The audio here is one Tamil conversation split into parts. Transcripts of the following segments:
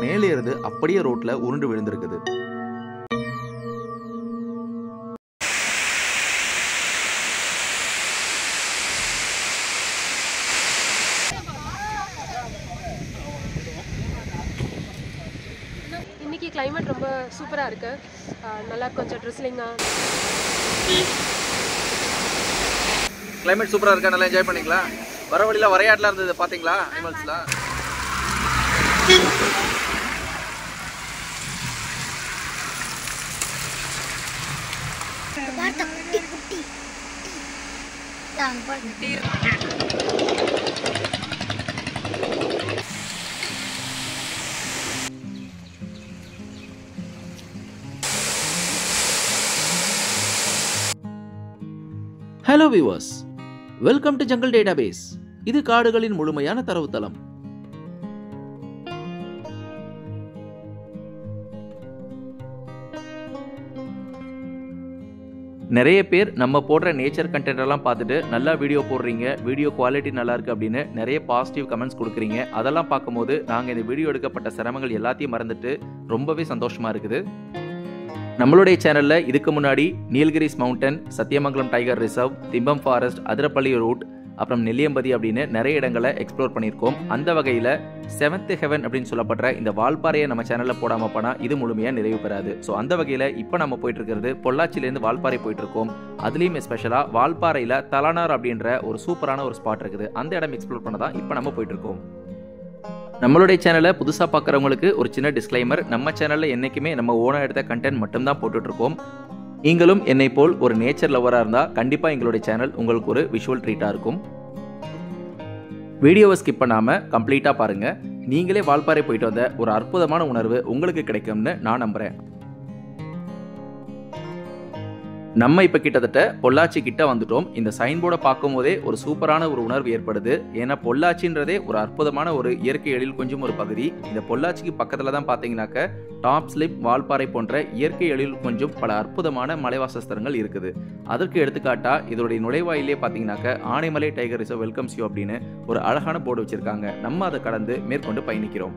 மேலே இருந்து அப்படியே ரோட்ல உருண்டு விழுந்திருக்குது. இன்னைக்கு கிளைமேட் ரொம்ப சூப்பராக இருக்கு. நல்லா கொஞ்சம் ட்ரிஸ்லிங்காக கிளைமேட் சூப்பராக இருக்கா, நல்லா என்ஜாய் பண்ணிங்களா? வர வழியில் வரையாடலாம் இருந்தது, பார்த்தீங்களா? அனிமல்ஸ்லாம் hello viewers, welcome to jungle database. இது காடுகளின் முழுமையான தரவுத்தளம். நிறைய பேர் நம்ம போடுற நேச்சர் கண்டென்ட் எல்லாம் பார்த்துட்டு நல்லா வீடியோ போடுறீங்க, வீடியோ குவாலிட்டி நல்லா இருக்கு அப்படின்னு நிறைய பாசிட்டிவ் கமெண்ட்ஸ் கொடுக்குறீங்க. அதெல்லாம் பார்க்கும்போது நாங்கள் இந்த வீடியோ எடுக்கப்பட்ட சிரமங்கள் எல்லாத்தையும் மறந்துட்டு ரொம்பவே சந்தோஷமா இருக்குது. நம்மளுடைய சேனலில் இதுக்கு முன்னாடி Nilgiris mountain, Sathyamangalam tiger reserve, Thimbam forest, Athirappilly route, அப்புறம் நெல்லியம்பதி அப்படின்னு நிறைய இடங்களை எக்ஸ்ப்ளோர் பண்ணியிருக்கோம். அந்த வகையில் 7th ஹெவன் அப்படின்னு சொல்லப்படுற இந்த வால்பாறையை நம்ம சேனலில் போடாமல் போனால் இது முழுமையாக நிறைவு பெறாது. ஸோ அந்த வகையில் இப்போ நம்ம போயிட்டு இருக்கிறது பொள்ளாச்சியிலேருந்து வால்பாறை போயிட்டு இருக்கோம். அதுலேயும் எஸ்பெஷலாக வால்பாறையில் தலானார் அப்படின்ற ஒரு சூப்பரான ஒரு ஸ்பாட் இருக்குது. அந்த இடம் எக்ஸ்ப்ளோர் பண்ண தான் இப்போ நம்ம போயிட்டு இருக்கோம். நம்மளுடைய சேனலை புதுசாக பார்க்குறவங்களுக்கு ஒரு சின்ன டிஸ்க்ளைமர், நம்ம சேனலில் என்றைக்குமே நம்ம ஓனாக எடுத்த கண்டென்ட் மட்டும்தான் போட்டுட்ருக்கோம். நீங்களும் என்னை போல் ஒரு நேச்சர் லவராக இருந்தால் கண்டிப்பாக எங்களுடைய சேனல் உங்களுக்கு ஒரு விஷுவல் ட்ரீட்டாக இருக்கும். வீடியோவை ஸ்கிப் பண்ணாமல் கம்ப்ளீட்டாக பாருங்கள். நீங்களே வால்பாறை போயிட்டு வந்த ஒரு அற்புதமான உணர்வு உங்களுக்கு கிடைக்கும்னு நான் நம்புகிறேன். நம்ம இப்போ கிட்டத்தட்ட பொள்ளாச்சி கிட்ட வந்துட்டோம். இந்த சைன் போர்டை பார்க்கும் போதே ஒரு சூப்பரான ஒரு உணர்வு ஏற்படுது. ஏன்னா பொள்ளாச்சின்றதே ஒரு அற்புதமான ஒரு இயற்கை எழில் கொஞ்சம் ஒரு பகுதி. இந்த பொள்ளாச்சிக்கு பக்கத்தில் தான் பார்த்தீங்கன்னாக்க டாப் ஸ்லிப், வால்பாறை போன்ற இயற்கை எழில் கொஞ்சம் பல அற்புதமான மலைவாசஸ்தலங்கள் இருக்குது. அதற்கு எடுத்துக்காட்டா இதோடைய நுழைவாயிலே பார்த்தீங்கன்னாக்க Anaimalai tiger reserve welcomes you அப்படின்னு ஒரு அழகான போர்டு வச்சிருக்காங்க. நம்ம அதை கடந்து மேற்கொண்டு பயணிக்கிறோம்.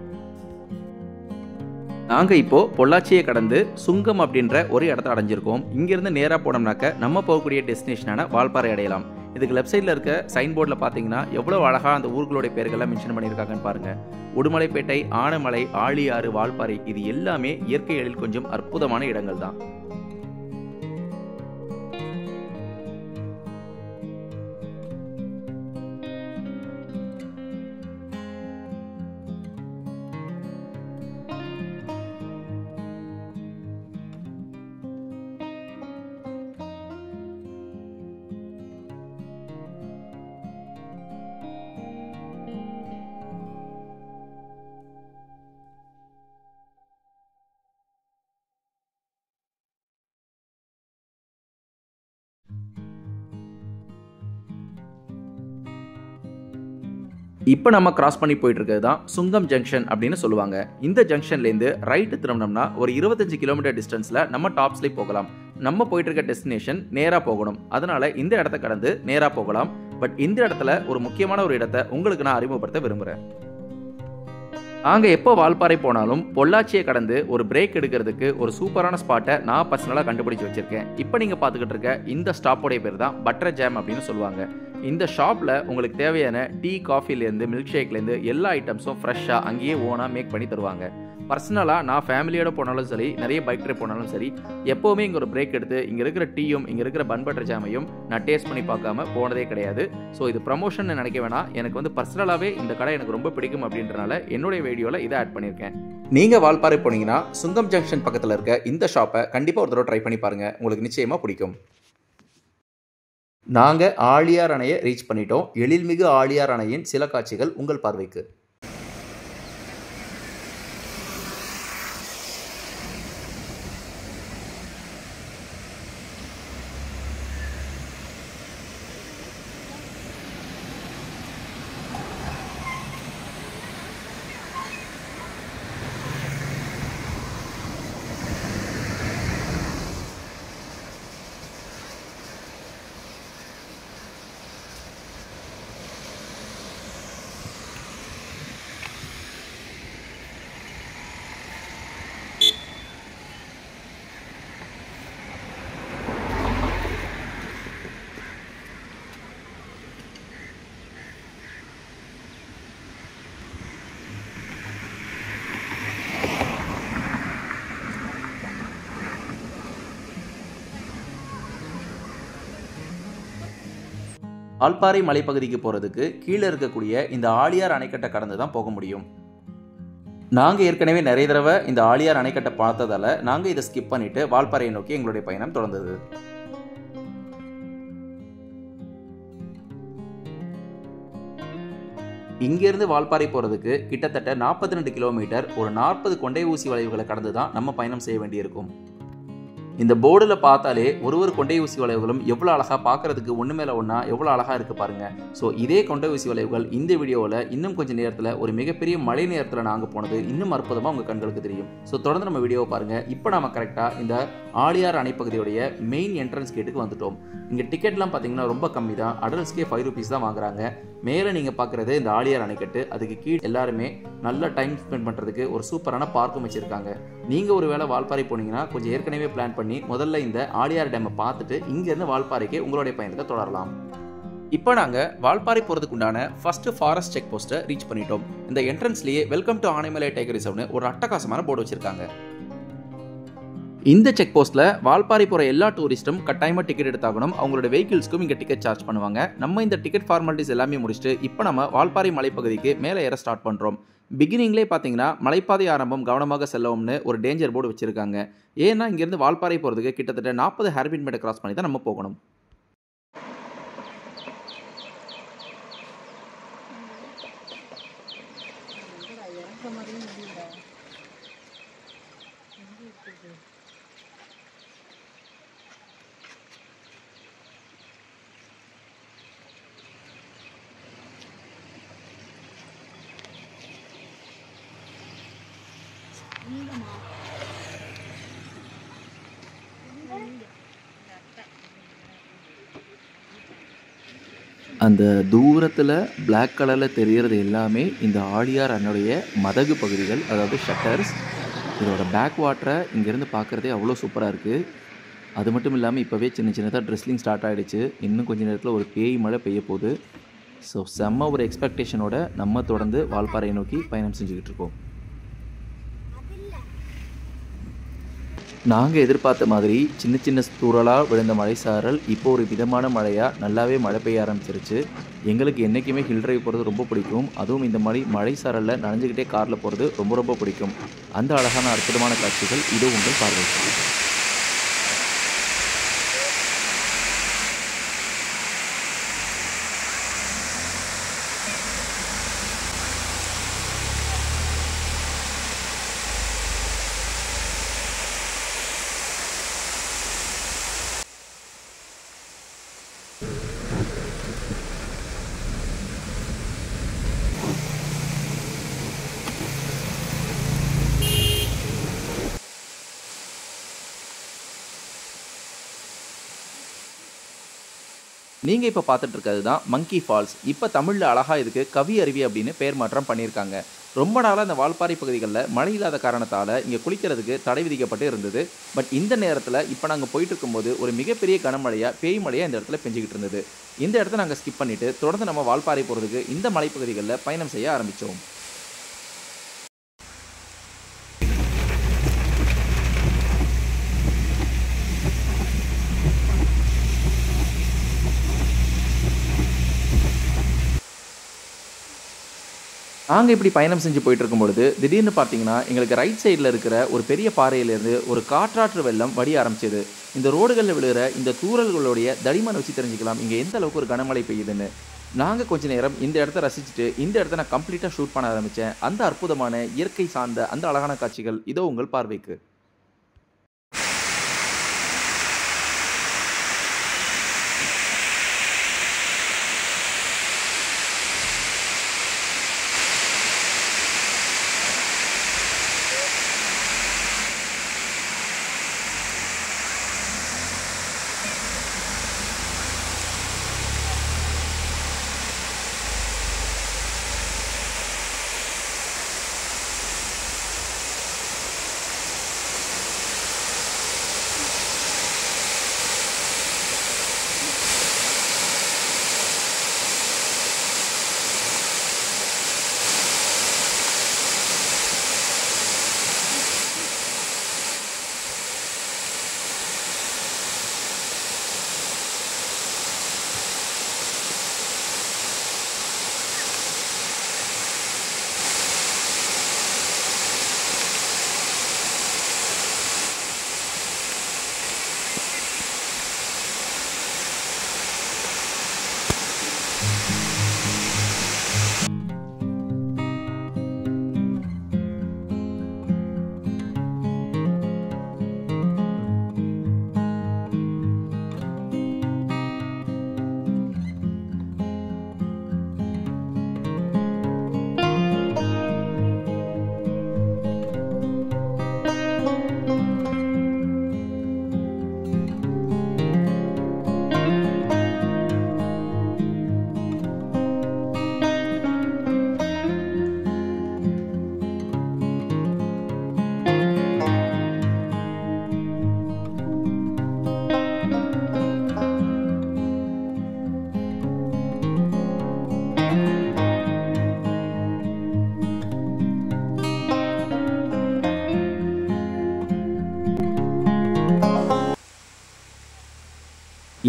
நாங்கள் இப்போ பொள்ளாச்சியை கடந்து சுங்கம் அப்படின்ற ஒரு இடத்த அடைஞ்சிருக்கோம். இங்கிருந்து நேராக போனோம்னாக்க நம்ம போகக்கூடிய டெஸ்டினேஷனான வால்பாறை அடையலாம். இதுக்கு லெஃப்ட் சைடில் இருக்க சைன் போர்டில் பார்த்தீங்கன்னா எவ்வளோ அழகாக அந்த ஊர்களுடைய பேர்கள்லாம் மென்ஷன் பண்ணியிருக்காங்கன்னு பாருங்கள். உடுமலைப்பேட்டை, ஆனைமலை, ஆழியாறு, வால்பாறை இது எல்லாமே இயற்கை எழில் கொஞ்சம் அற்புதமான இடங்கள் தான். இப்போ நம்ம கிராஸ் பண்ணி போயிட்டு இருக்கிறது தான் சுங்கம் ஜங்ஷன் அப்படின்னு சொல்லுவாங்க. இந்த ஜங்ஷன்லேருந்து ரைட்டு திரும்பினோம்னா ஒரு 25 கிலோமீட்டர் டிஸ்டன்ஸில் நம்ம டாப் ஸ்லிப் போகலாம். நம்ம போயிட்டு இருக்க டெஸ்டினேஷன் நேராக போகணும். அதனால இந்த இடத்த கடந்து நேராக போகலாம். பட் இந்த இடத்துல ஒரு முக்கியமான ஒரு இடத்த உங்களுக்கு நான் அறிமுகப்படுத்த விரும்புகிறேன். நாங்கள் எப்போ வால்பாறை போனாலும் பொள்ளாச்சியை கடந்து ஒரு பிரேக் எடுக்கிறதுக்கு ஒரு சூப்பரான ஸ்பாட்டை நான் பர்சனலாக கண்டுபிடிச்சி வச்சிருக்கேன். இப்போ நீங்கள் பார்த்துக்கிட்டு இருக்க இந்த ஸ்டாப்போடைய பேர் தான் பட்டர் ஜாம் அப்படின்னு சொல்லுவாங்க. இந்த ஷாப்பில் உங்களுக்கு தேவையான டீ, காஃபிலேருந்து மில்க் ஷேக்லேருந்து எல்லா ஐட்டம்ஸும் ஃப்ரெஷ்ஷாக அங்கேயே ஓனாக மேக் பண்ணி தருவாங்க. பர்சனலாக நான் ஃபேமிலியோட போனாலும் சரி, நிறைய பைக் ட்ரிப் போனாலும் சரி, எப்போவுமே இங்கே ஒரு பிரேக் எடுத்து இங்கே இருக்கிற டீயும் இங்கே இருக்கிற பன் பட்டர் ஜாமையும் நான் டேஸ்ட் பண்ணி பார்க்காம போனதே கிடையாது. ஸோ இது ப்ரமோஷன் நினைக்க வேணாம், எனக்கு வந்து பர்சனலாகவே இந்த கடை எனக்கு ரொம்ப பிடிக்கும் அப்படின்றனால என்னுடைய வீடியோவில் இதை ஆட் பண்ணியிருக்கேன். நீங்கள் வால்பாறை போனீங்கன்னா சுங்கம் ஜங்ஷன் பக்கத்தில் இருக்க இந்த ஷாப்பை கண்டிப்பாக ஒரு தடவை ட்ரை பண்ணி பாருங்கள், உங்களுக்கு நிச்சயமாக பிடிக்கும். நாங்கள் ஆழியார் அணையை ரீச் பண்ணிட்டோம். எழில்மிகு ஆழியார் அணையின் சில காட்சிகள் உங்கள் பார்வைக்கு. வால்பாறை மலைப்பகுதிக்கு போகிறதுக்கு கீழே இருக்கக்கூடிய இந்த ஆழியார் அணைக்கட்டை கடந்து தான் போக முடியும். நாங்கள் ஏற்கனவே நிறைய தடவை இந்த ஆழியார் அணைக்கட்டை பார்த்ததால் நாங்கள் இதை ஸ்கிப் பண்ணிவிட்டு வால்பாறையை நோக்கி எங்களுடைய பயணம் தொடர்ந்தது. இங்கேருந்து வால்பாறை போகிறதுக்கு கிட்டத்தட்ட 42 கிலோமீட்டர், ஒரு 40 கொண்டை ஊசி வளைவுகளை கடந்து தான் நம்ம பயணம் செய்ய வேண்டியிருக்கும். இந்த போர்டில் பார்த்தாலே ஒரு கொண்டை ஊசி வளைவுகளும் எவ்வளோ அழகாக பார்க்குறதுக்கு ஒன்று மேலே ஒன்றா எவ்வளோ அழகாக இருக்குது பாருங்கள். ஸோ இதே கொண்டை ஊசி வளைவுகள் இந்த வீடியோவில் இன்னும் கொஞ்சம் நேரத்தில் ஒரு மிகப்பெரிய மழை நேரத்தில் நாங்கள் போனது இன்னும் அற்புதமாக உங்கள் கண்களுக்கு தெரியும். ஸோ தொடர்ந்து நம்ம வீடியோவை பாருங்கள். இப்போ நம்ம கரெக்டாக இந்த ஆழியார் அணைப்பகுதியுடைய மெயின் என்ட்ரன்ஸ் கேட்டுக்கு வந்துட்டோம். இங்கே டிக்கெட்லாம் பார்த்தீங்கன்னா ரொம்ப கம்மி தான், அடல்ட்ஸ்க்கே 5 rupees தான் வாங்குறாங்க. மேலே நீங்கள் பார்க்குறது இந்த ஆழியார் அணைக்கட்டு, அதுக்கு கீழே எல்லாருமே நல்ல டைம் ஸ்பெண்ட் பண்ணுறதுக்கு ஒரு சூப்பரான பார்க்கும் வச்சுருக்காங்க. நீங்கள் ஒரு வேளை வால்பாறை போனீங்கன்னா கொஞ்சம் ஏற்கனவே பிளான் பண்ணி முதல்ல இந்த ஆழியார் டேமை பார்த்துட்டு இங்கேருந்து வால்பாறைக்கு உங்களுடைய பயணத்தை தொடரலாம். இப்போ நாங்கள் வால்பாறை போகிறதுக்கு உண்டான ஃபர்ஸ்ட் ஃபாரஸ்ட் செக் போஸ்ட்டை ரீச் பண்ணிட்டோம். இந்த என்ட்ரன்ஸ்லேயே வெல்கம் டு ஆனைமலை டைகர் ரிசர்வ்னு ஒரு அட்டகாசமான போர்டு வச்சுருக்காங்க. இந்த செக் போஸ்ட்டில் வால்பாறை போகிற எல்லா டூரிஸ்ட்டும் கட்டாயமாக டிக்கெட் எடுத்தாகணும். அவங்களோட வெஹிக்கிள்ஸ்க்கும் இங்கே டிக்கெட் சார்ஜ் பண்ணுவாங்க. நம்ம இந்த டிக்கெட் ஃபார்மாலிட்டிஸ் எல்லாமே முடிச்சுட்டு இப்போ நம்ம வால்பாறை மலைப்பகுதிக்கு மேலே ஏற ஸ்டார்ட் பண்ணுறோம். பிகினிங்லேயே பார்த்தீங்கன்னா மலைப்பாதை ஆரம்பம் கவனமாக செல்லவும்னு ஒரு டேஞ்சர் போர்டு வச்சுருக்காங்க. ஏன்னா இங்கேருந்து வால்பாறை போகிறதுக்கு கிட்டத்தட்ட 40 ஹேர்பின் மீட்டர் கிராஸ் பண்ணி தான் நம்ம போகணும். அந்த தூரத்தில் பிளாக் கலரில் தெரிகிறது எல்லாமே இந்த ஆழியார் அணையுடைய மதகு பகுதிகள், அதாவது ஷட்டர்ஸ். இதோட பேக் வாட்டரை இங்கேருந்து பார்க்குறதே அவ்வளோ சூப்பராக இருக்குது. அது மட்டும் இல்லாமல் இப்போவே சின்ன சின்னதாக ட்ரெஸ்லிங் ஸ்டார்ட் ஆகிடுச்சு. இன்னும் கொஞ்சம் நேரத்தில் ஒரு பேய் மழை பெய்ய போகுது. ஸோ செம்ம ஒரு எக்ஸ்பெக்டேஷனோட நம்ம தொடர்ந்து வால்பாறையை நோக்கி பயணம் செஞ்சுக்கிட்டு இருக்கோம். நாங்கள் எதிர்பார்த்த மாதிரி சின்ன சின்ன தூறலாக விழுந்த மழை சாரல் இப்போ ஒரு விதமான மழையாக நல்லாவே மழை பெய்ய ஆரம்பிச்சிருச்சு. எங்களுக்கு என்றைக்குமே ஹில் ட்ரைவ் போகிறது ரொம்ப பிடிக்கும். அதுவும் இந்த மாதிரி மழை சாரலில் நனைஞ்சிக்கிட்டே காரில் போகிறது ரொம்ப பிடிக்கும். அந்த அழகான அற்புதமான காட்சிகள் இதோ உங்கள் பார்வைக்கு. நீங்கள் இப்போ பார்த்துட்டு இருக்கிறது தான் மங்கி ஃபால்ஸ். இப்போ தமிழில் அழகாக இதுக்கு கவி அருவி அப்படின்னு பெயர் மாற்றம் பண்ணியிருக்காங்க. ரொம்ப நாளாக இந்த வால்பாறை பகுதிகளில் மழை இல்லாத காரணத்தால் இங்கே குளிக்கிறதுக்கு தடை விதிக்கப்பட்டு இருந்தது. பட் இந்த நேரத்தில் இப்போ நாங்கள் போயிட்டு இருக்கும்போது ஒரு மிகப்பெரிய கனமழையாக பேய் மழையாக இந்த இடத்துல பெஞ்சிக்கிட்டு இருந்தது. இந்த இடத்த நாங்கள் ஸ்கிப் பண்ணிவிட்டு தொடர்ந்து நம்ம வால்பாறை போகிறதுக்கு இந்த மலைப்பகுதிகளில் பயணம் செய்ய ஆரம்பித்தோம். நாங்கள் இப்படி பயணம் செஞ்சு போயிட்டு இருக்கும்பொழுது திடீர்னு பார்த்தீங்கன்னா எங்களுக்கு ரைட் சைடில் இருக்கிற ஒரு பெரிய பாறையிலேருந்து ஒரு காற்றாற்று வெள்ளம் வடிய ஆரம்பிச்சது. இந்த ரோடுகளில் விழுகிற இந்த தூறல்களுடைய தடிமனை வச்சு தெரிஞ்சுக்கலாம் இங்கே எந்த அளவுக்கு ஒரு கனமழை பெய்யுதுன்னு. நாங்கள் கொஞ்ச நேரம் இந்த இடத்த ரசிச்சுட்டு இந்த இடத்த நான் கம்ப்ளீட்டாக ஷூட் பண்ண ஆரம்பித்தேன். அந்த அற்புதமான இயற்கை சார்ந்த அந்த அழகான காட்சிகள் இதோ உங்கள் பார்வைக்கு.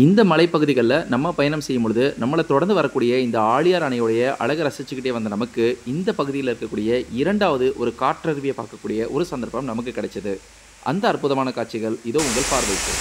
இந்த மலைப்பகுதிகள்ல நம்ம பயணம் செய்யும் பொழுது, நம்மள தொடர்ந்து வரக்கூடிய இந்த ஆழியார் அணையுடைய அழக ரசிச்சுக்கிட்டே வந்த நமக்கு, இந்த பகுதியில இருக்கக்கூடிய 2வது ஒரு காற்றருவிய பார்க்கக்கூடிய ஒரு சந்தர்ப்பம் நமக்கு கிடைச்சது. அந்த அற்புதமான காட்சிகள் இதோ உங்கள் பார்வைக்கு.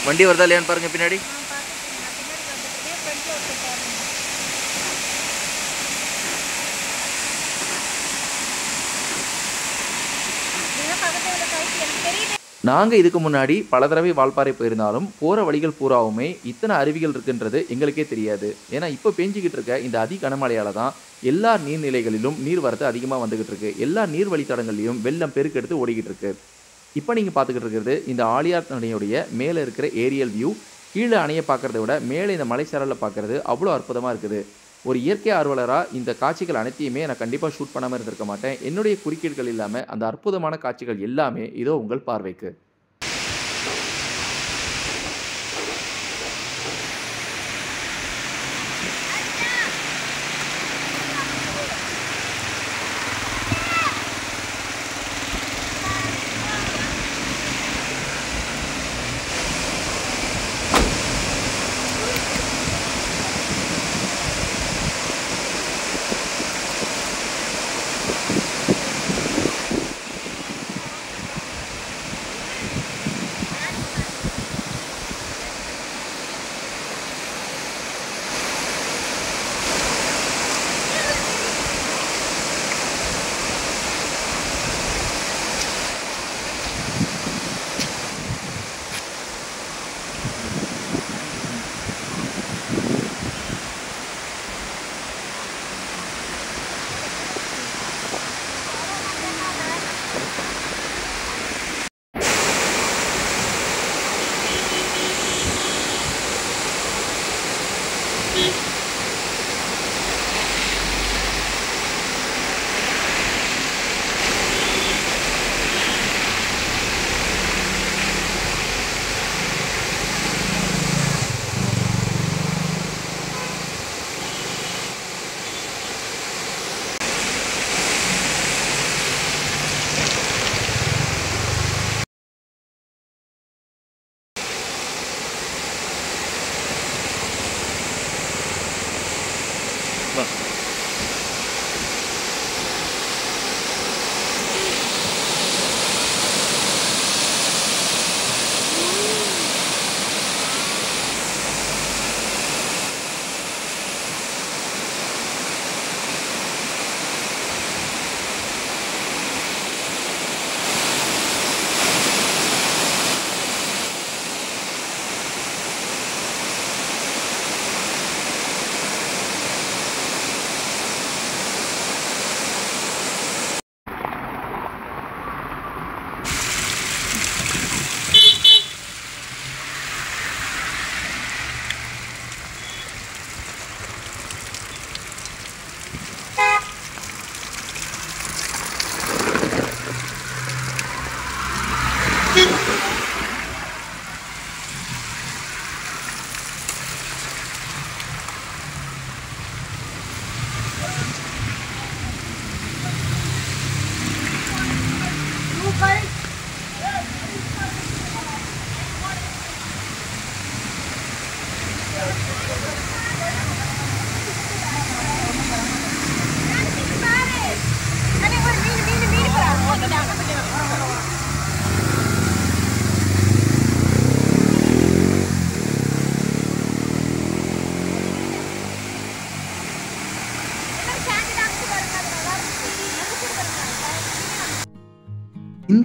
வண்டி வருதா இல்லையான்னு பாருங்க பின்னாடி. நாங்க இதுக்கு முன்னாடி பல தடவை வால்பாறை போயிருந்தாலும் போற வழிகள் பூராவுமே இத்தனை அருவிகள் இருக்குன்றது எங்களுக்கே தெரியாது. ஏன்னா இப்போ பேஞ்சிக்கிட்டு இருக்க இந்த அதி கனமழையால தான் எல்லா நீர்நிலைகளிலும் நீர்வரத்து அதிகமாக வந்துகிட்டு இருக்கு. எல்லா நீர் வழித்தடங்கள்லையும் வெள்ளம் பெருக்கெடுத்து ஓடிக்கிட்டு இருக்கு. இப்போ நீங்கள் பார்த்துக்கிட்டு இருக்கிறது இந்த ஆழியார் அணையுடைய மேலே இருக்கிற ஏரியல் வியூ. கீழே அணையை பார்க்குறத விட மேலே இந்த மலைச்சாரலில் பார்க்குறது அவ்வளோ அற்புதமாக இருக்குது. ஒரு இயற்கை ஆர்வலராக இந்த காட்சிகள் அனைத்தையுமே நான் கண்டிப்பாக ஷூட் பண்ணாமல் இருந்திருக்க மாட்டேன். என்னுடைய குறுக்கீடுகள் இல்லாமல் அந்த அற்புதமான காட்சிகள் எல்லாமே இதோ உங்கள் பார்வைக்கு.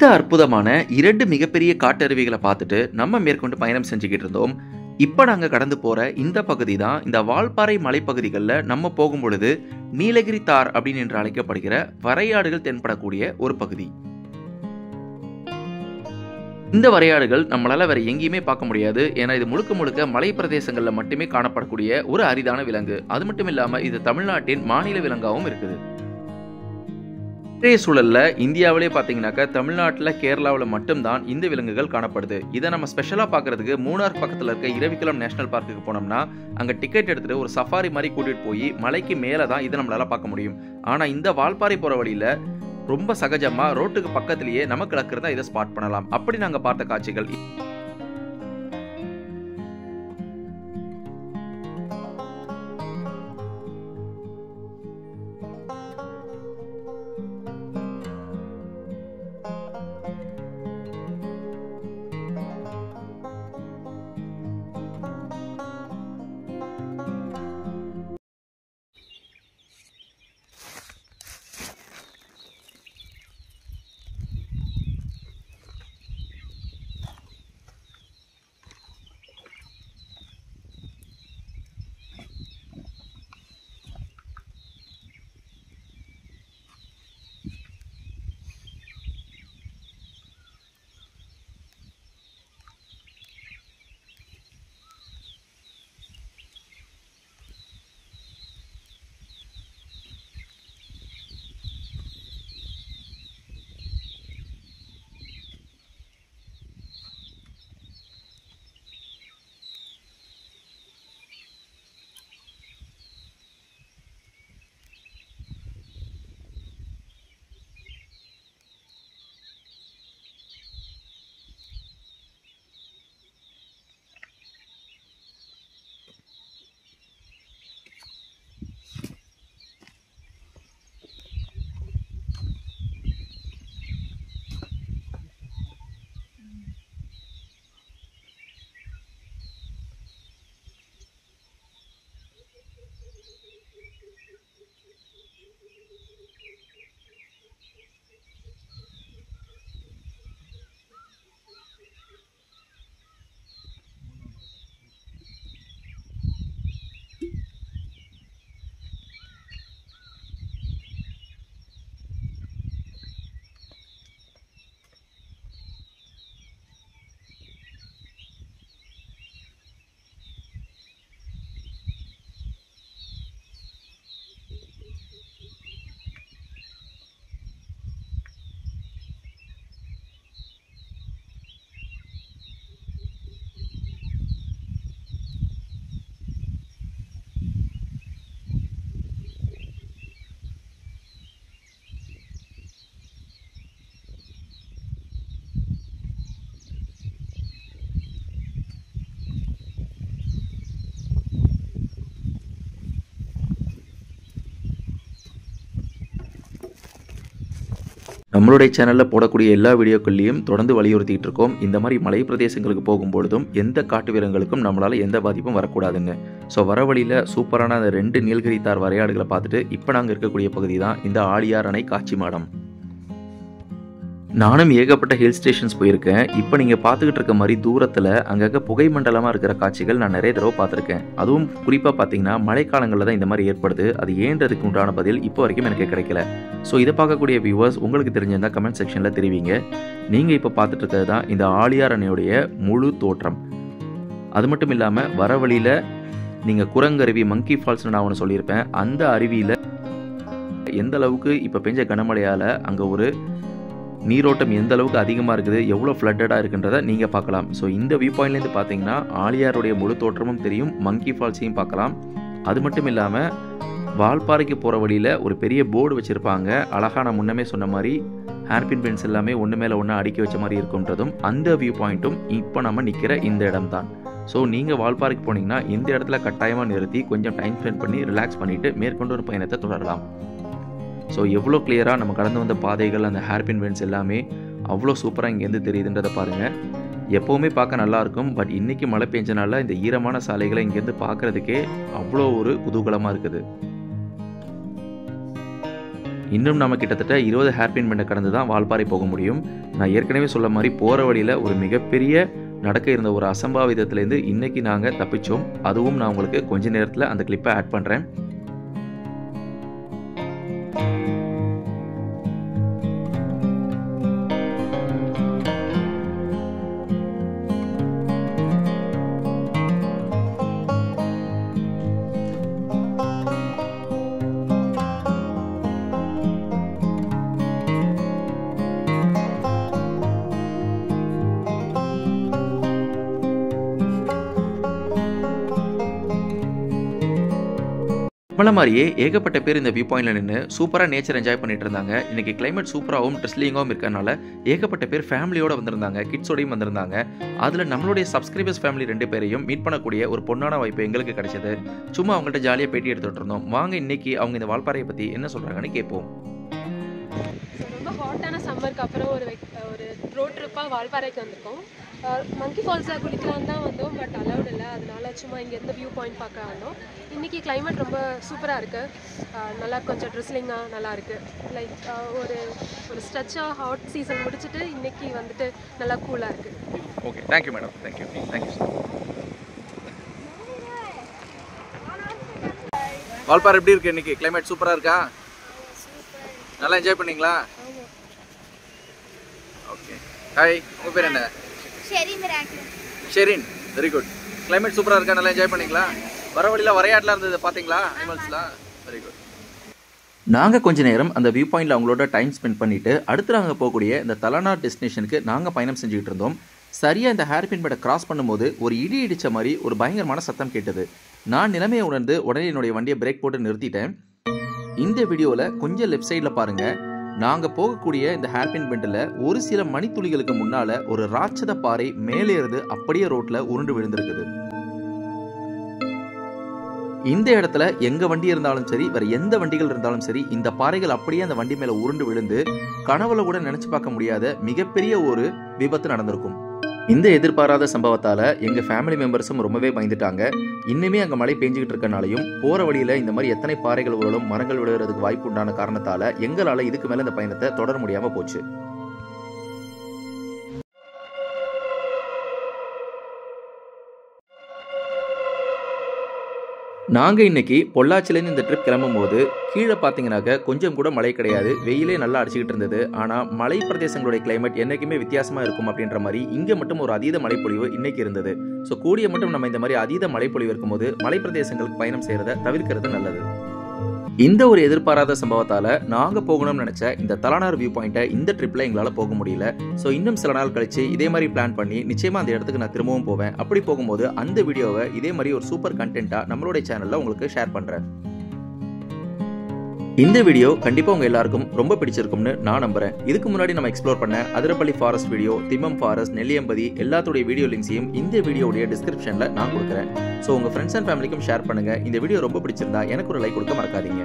இந்த அற்புதமான 2 மிகப்பெரிய காட்டருவிகளை பார்த்துட்டு நம்ம மேற்கொண்டு பயணம் செஞ்சுக்கிட்டு இருந்தோம். இப்போ நாங்கள் கடந்து போகிற இந்த பகுதி தான் இந்த வால்பாறை மலைப்பகுதிகளில் நம்ம போகும் பொழுது நீலகிரி தார் அப்படின்னு என்று அழைக்கப்படுகிற வரையாடுகள் தென்படக்கூடிய ஒரு பகுதி. இந்த வரையாடுகள் நம்மளால வேற எங்கேயுமே பார்க்க முடியாது. ஏன்னா இது முழுக்க முழுக்க மலை பிரதேசங்களில் மட்டுமே காணப்படக்கூடிய ஒரு அரிதான விலங்கு. அது மட்டும் இல்லாமல் இது தமிழ்நாட்டின் மாநில விலங்காகவும் இருக்குது. இன்றைய சூழல்ல இந்தியாவிலே பார்த்தீங்கன்னாக்கா தமிழ்நாட்டில் கேரளாவில் மட்டும்தான் இந்த விலங்குகள் காணப்படுது. இதை நம்ம ஸ்பெஷலாக பார்க்கறதுக்கு மூணார் பக்கத்தில் இருக்க இரவிக்குளம் நேஷனல் பார்க்குக்கு போனோம்னா அங்கே டிக்கெட் எடுத்துட்டு ஒரு சஃபாரி மாதிரி கூட்டிட்டு போய் மலைக்கு மேலே தான் இதை நம்மளால பார்க்க முடியும். ஆனால் இந்த வால்பாறை போகிற வழியில் ரொம்ப சகஜமாக ரோட்டுக்கு பக்கத்திலேயே நமக்கு கிடக்கிறதா இதை ஸ்பாட் பண்ணலாம். அப்படி நாங்கள் பார்த்த காட்சிகள். நம்மளுடைய சேனலில் போடக்கூடிய எல்லா வீடியோக்கள்லையும் தொடர்ந்து வலியுறுத்திட்டு இருக்கோம். இந்த மாதிரி மலை பிரதேசங்களுக்கு போகும்பொழுதும் எந்த காட்டு விலங்குகளுக்கும் நம்மளால் எந்த பாதிப்பும் வரக்கூடாதுன்னு. ஸோ வர வழியில் சூப்பரான அந்த 2 நீலகிரி தார் வரையாடுகளை பார்த்துட்டு இப்போ நாங்கள் இருக்கக்கூடிய பகுதி தான் இந்த ஆழியார் அணை காட்சி மாடம். நானும் ஏகப்பட்ட ஹில் ஸ்டேஷன்ஸ் போயிருக்கேன். இப்போ நீங்கள் பார்த்துக்கிட்டு இருக்க மாதிரி தூரத்தில் அங்கங்கே புகை மண்டலமாக இருக்கிற காட்சிகள் நான் நிறைய தடவை பார்த்துருக்கேன். அதுவும் குறிப்பாக பார்த்தீங்கன்னா மழைக்காலங்களில் தான் இந்த மாதிரி ஏற்படுது. அது ஏன்றதுக்கு உண்டான பதில் இப்போ வரைக்கும் எனக்கு கிடைக்கல. ஸோ இதை பார்க்கக்கூடிய வியூவர்ஸ் உங்களுக்கு தெரிஞ்சிருந்தால் கமெண்ட் செக்ஷனில் தெரிவிங்க. நீங்கள் இப்போ பார்த்துட்டு இருக்கிறது தான் இந்த ஆழியார் அணையுடைய முழு தோற்றம். அது மட்டும் இல்லாமல் வர வழியில் நீங்கள் குரங்கருவி மங்கி ஃபால்ஸ்னு நான் ஒன்று சொல்லியிருப்பேன். அந்த அருவியில் எந்த அளவுக்கு இப்போ பெஞ்ச கனமழையால் அங்கே ஒரு நீரோட்டம் எந்த அளவுக்கு அதிகமாக இருக்குது, எவ்வளோ ஃப்ளட்டடாக இருக்குன்றதை நீங்கள் பார்க்கலாம். ஸோ இந்த வியூ பாயிண்ட்லேருந்து பார்த்தீங்கன்னா ஆழியாருடைய முழு தோற்றமும் தெரியும், மங்கி ஃபால்ஸையும் பார்க்கலாம். அது மட்டும் இல்லாமல் வால்பாறைக்கு போகிற வழியில் ஒரு பெரிய போர்டு வச்சுருப்பாங்க. அழகாக நான் முன்னமே சொன்ன மாதிரி ஹேர்பின் பென்ஸ் எல்லாமே ஒன்று மேலே ஒன்று அடுக்கி வச்ச மாதிரி இருக்குன்றதும் அந்த வியூ பாயிண்ட்டும் இப்போ நம்ம நிற்கிற இந்த இடம் தான். ஸோ நீங்கள் வால்பாறைக்கு போனீங்கன்னா இந்த இடத்துல கட்டாயமாக நிறுத்தி கொஞ்சம் டைம் ஸ்பெண்ட் பண்ணி ரிலாக்ஸ் பண்ணிவிட்டு மேற்கொண்டு ஒரு பயணத்தை தொடரலாம். ஸோ எவ்வளோ கிளியராக நம்ம கடந்து வந்த பாதைகள், அந்த ஹேர்பின் பென்ஸ் எல்லாமே அவ்வளோ சூப்பராக இங்கேருந்து தெரியுதுன்றதை பாருங்கள். எப்போவுமே பார்க்க நல்லாயிருக்கும். பட் இன்றைக்கி மழை பெஞ்சனால இந்த ஈரமான சாலைகளை இங்கேருந்து பார்க்குறதுக்கே அவ்வளோ ஒரு குதூகலமாக இருக்குது. இன்னும் நம்ம கிட்டத்தட்ட 20 ஹேர்பின் பெண்டை கடந்து தான் வால்பாறை போக முடியும். நான் ஏற்கனவே சொல்ல மாதிரி போகிற வழியில் ஒரு மிகப்பெரிய நடக்க இருந்த ஒரு அசம்பாவிதத்துலேருந்து இன்றைக்கி நாங்கள் தப்பிச்சோம். அதுவும் நான் உங்களுக்கு கொஞ்ச நேரத்தில் அந்த கிளிப்பை ஆட் பண்ணுறேன். நம்மள மாதிரியே ஏகப்பட்ட பேர் இந்த வியூ பாயிண்ட்ல நின்று சூப்பராக நேச்சர் என்ஜாய் பண்ணிட்டு இருந்தாங்க. இன்னைக்கு கிளைமேட் சூப்பராகவும் ட்ரெஸ்லிங்காகவும் இருக்கனால ஏகப்பட்ட பேர் ஃபேமிலியோட வந்திருந்தாங்க, கிட்ஸோடையும் வந்திருந்தாங்க. அதில் நம்மளுடைய சப்ஸ்கிரைபர்ஸ் ஃபேமிலி 2 பேரையும் மீட் பண்ணக்கூடிய ஒரு பொண்ணான வாய்ப்பு எங்களுக்கு கிடைச்சது. சும்மா அவங்கள்ட்ட ஜாலியாக பேட்டி எடுத்துகிட்டு இருந்தோம். வாங்க இன்னைக்கு அவங்க இந்த வால்பாறையை பற்றி என்ன சொல்கிறாங்கன்னு கேட்போம். ரொம்ப ஹாட்டான சம்மருக்கு அப்புறம் ஒரு ரோட் ட்ரிப்பாக வால்பாறைக்கு வந்திருக்கோம். மங்கி ஃபால்ஸில் குளிக்கலான்னு தான் வந்தோம், பட் அலவுட் இல்லை. அதனால சும்மா இங்கேருந்து வியூ பாயிண்ட் பார்க்க வந்தோம். இன்றைக்கி கிளைமேட் ரொம்ப சூப்பராக இருக்குது. நல்லா கொஞ்சம் ட்ரெஸ்லிங்காக நல்லா இருக்குது. லைக் ஒரு ஸ்ட்ரெச்சாக ஹாட் சீசன் முடிச்சுட்டு இன்றைக்கி வந்துட்டு நல்லா கூலாக இருக்குது. Okay, thank you madam. Thank you sir. Valparai எப்படி இருக்குது இன்றைக்கி? கிளைமேட் சூப்பராக இருக்கா? நல்லா என்ஜாய் பண்ணீங்களா? ஓகே. ஹாய், உங்கள் பேர் என்ன? ஷெரின். Very good. கிளைமேட் சூப்பராக இருக்கா? நல்லா என்ஜாய் பண்ணீங்களா? வர வழியில் வரையாடலாம் இருந்தது, பார்த்தீங்களா? அனிமல்ஸ்லாம். Very good. நாங்கள் கொஞ்ச நேரம் அந்த வியூ பாயிண்டில் அவங்களோட டைம் ஸ்பெண்ட் பண்ணிவிட்டு அடுத்து நாங்கள் போகக்கூடிய இந்த தலனார் டெஸ்டினேஷனுக்கு நாங்கள் பயணம் செஞ்சுக்கிட்டு இருந்தோம். சரியாக இந்த ஹேர்பின் பெட்டை கிராஸ் பண்ணும்போது ஒரு இடி இடித்த மாதிரி ஒரு பயங்கரமான சத்தம் கேட்டது. நான் நிலைமையை உணர்ந்து உடனே என்னுடைய வண்டியை பிரேக் போட்டு நிறுத்திட்டேன். இந்த வீடியோவில் கொஞ்சம் லெஃப்ட் சைடில் பாருங்கள். நாங்கள் போகக்கூடிய இந்த ஹேர்பின் பெண்டில் ஒரு சில மணித்துளிகளுக்கு முன்னால் ஒரு ராட்சத பாறை மேலே இருந்து அப்படியே ரோட்டில் உருண்டு விழுந்திருக்குது. இந்த இடத்துல எங்கள் வண்டி இருந்தாலும் சரி, வேறு எந்த வண்டிகள் இருந்தாலும் சரி, இந்த பாறைகள் அப்படியே அந்த வண்டி மேலே உருண்டு விழுந்து கனவுல கூட நினச்சி பார்க்க முடியாத மிகப்பெரிய ஒரு விபத்து நடந்திருக்கும். இந்த எதிர்பாராத சம்பவத்தால் எங்கள் ஃபேமிலி மெம்பர்ஸும் ரொம்பவே பயந்துட்டாங்க. இன்னுமே அங்கே மழை பெஞ்சிக்கிட்டு இருக்கனாலையும் போகிற வழியில் இந்த மாதிரி எத்தனை பாறைகள் விழும், மரங்கள் விழுகிறதுக்கு வாய்ப்பு உண்டான காரணத்தால் எங்களால் இதுக்கு மேலே இந்த பயணத்தை தொடர முடியாமல் போச்சு. நாங்கள் இன்னைக்கு பொள்ளாச்சிலேருந்து இந்த ட்ரிப் கிளம்பும் போது கீழே பார்த்தீங்கன்னாக்க கொஞ்சம் கூட மழை கிடையாது, வெயிலே நல்லா அடிச்சுக்கிட்டு இருந்தது. ஆனால் மலை பிரதேசங்களுடைய கிளைமேட் என்றைக்குமே வித்தியாசமாக இருக்கும் அப்படின்ற மாதிரி இங்கே மட்டும் ஒரு அதீத மழைப்பொழிவு இன்னைக்கு இருந்தது. ஸோ கூடிய மட்டும் நம்ம இந்த மாதிரி அதீத மழைப்பொழிவு இருக்கும்போது மலை பிரதேசங்களுக்கு பயணம் செய்கிறத தவிர்க்கிறது நல்லது. இந்த ஒரு எதிர்பாராத சம்பவத்தால் நாங்கள் போகணும்னு நினச்ச இந்த தலனார் வியூ பாயிண்ட்டை இந்த ட்ரிப்பில் எங்களால் போக முடியல. ஸோ இன்னும் சில நாள் கழிச்சு இதே மாதிரி பிளான் பண்ணி நிச்சயமாக அந்த இடத்துக்கு நான் திரும்பவும் போவேன். அப்படி போகும்போது அந்த வீடியோவை இதே மாதிரி ஒரு சூப்பர் கண்டென்ட்டாக நம்மளுடைய சேனலில் உங்களுக்கு ஷேர் பண்ணுறேன். இந்த வீடியோ கண்டிப்பாக உங்கள் எல்லாருக்கும் ரொம்ப பிடிச்சிருக்கும்னு நான் நம்புறேன். இதுக்கு முன்னாடி நம்ம எக்ஸ்ப்ளோர் பண்ண Athirappilly forest video, Thimmam forest, Nelliyampathy எல்லாத்துடைய வீடியோ லிங்க்ஸையும் இந்த வீடியோடைய டிஸ்கிரிப்ஷனில் நான் கொடுக்குறேன். ஸோ உங்கள் ஃப்ரெண்ட்ஸ் அண்ட் ஃபேமிலிக்கும் ஷேர் பண்ணுங்கள். இந்த வீடியோ ரொம்ப பிடிச்சிருந்தா எனக்கு ஒரு லைக் கொடுக்க மறக்காதீங்க.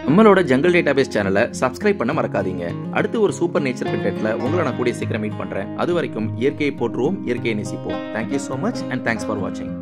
நம்மளோட ஜங்கல் டேட்டாபேஸ் சேனலை சப்ஸ்கிரைப் பண்ண மறக்காதீங்க. அடுத்து ஒரு சூப்பர் நேச்சர் கண்டென்ட்ல உங்களை நான் கூடிய சீக்கிரம் மீட் பண்ணுறேன். அது வரைக்கும் இயற்கையை போற்றுவோம், இயற்கையை நேசிப்போம். Thank you so much and thanks for வாட்சிங்.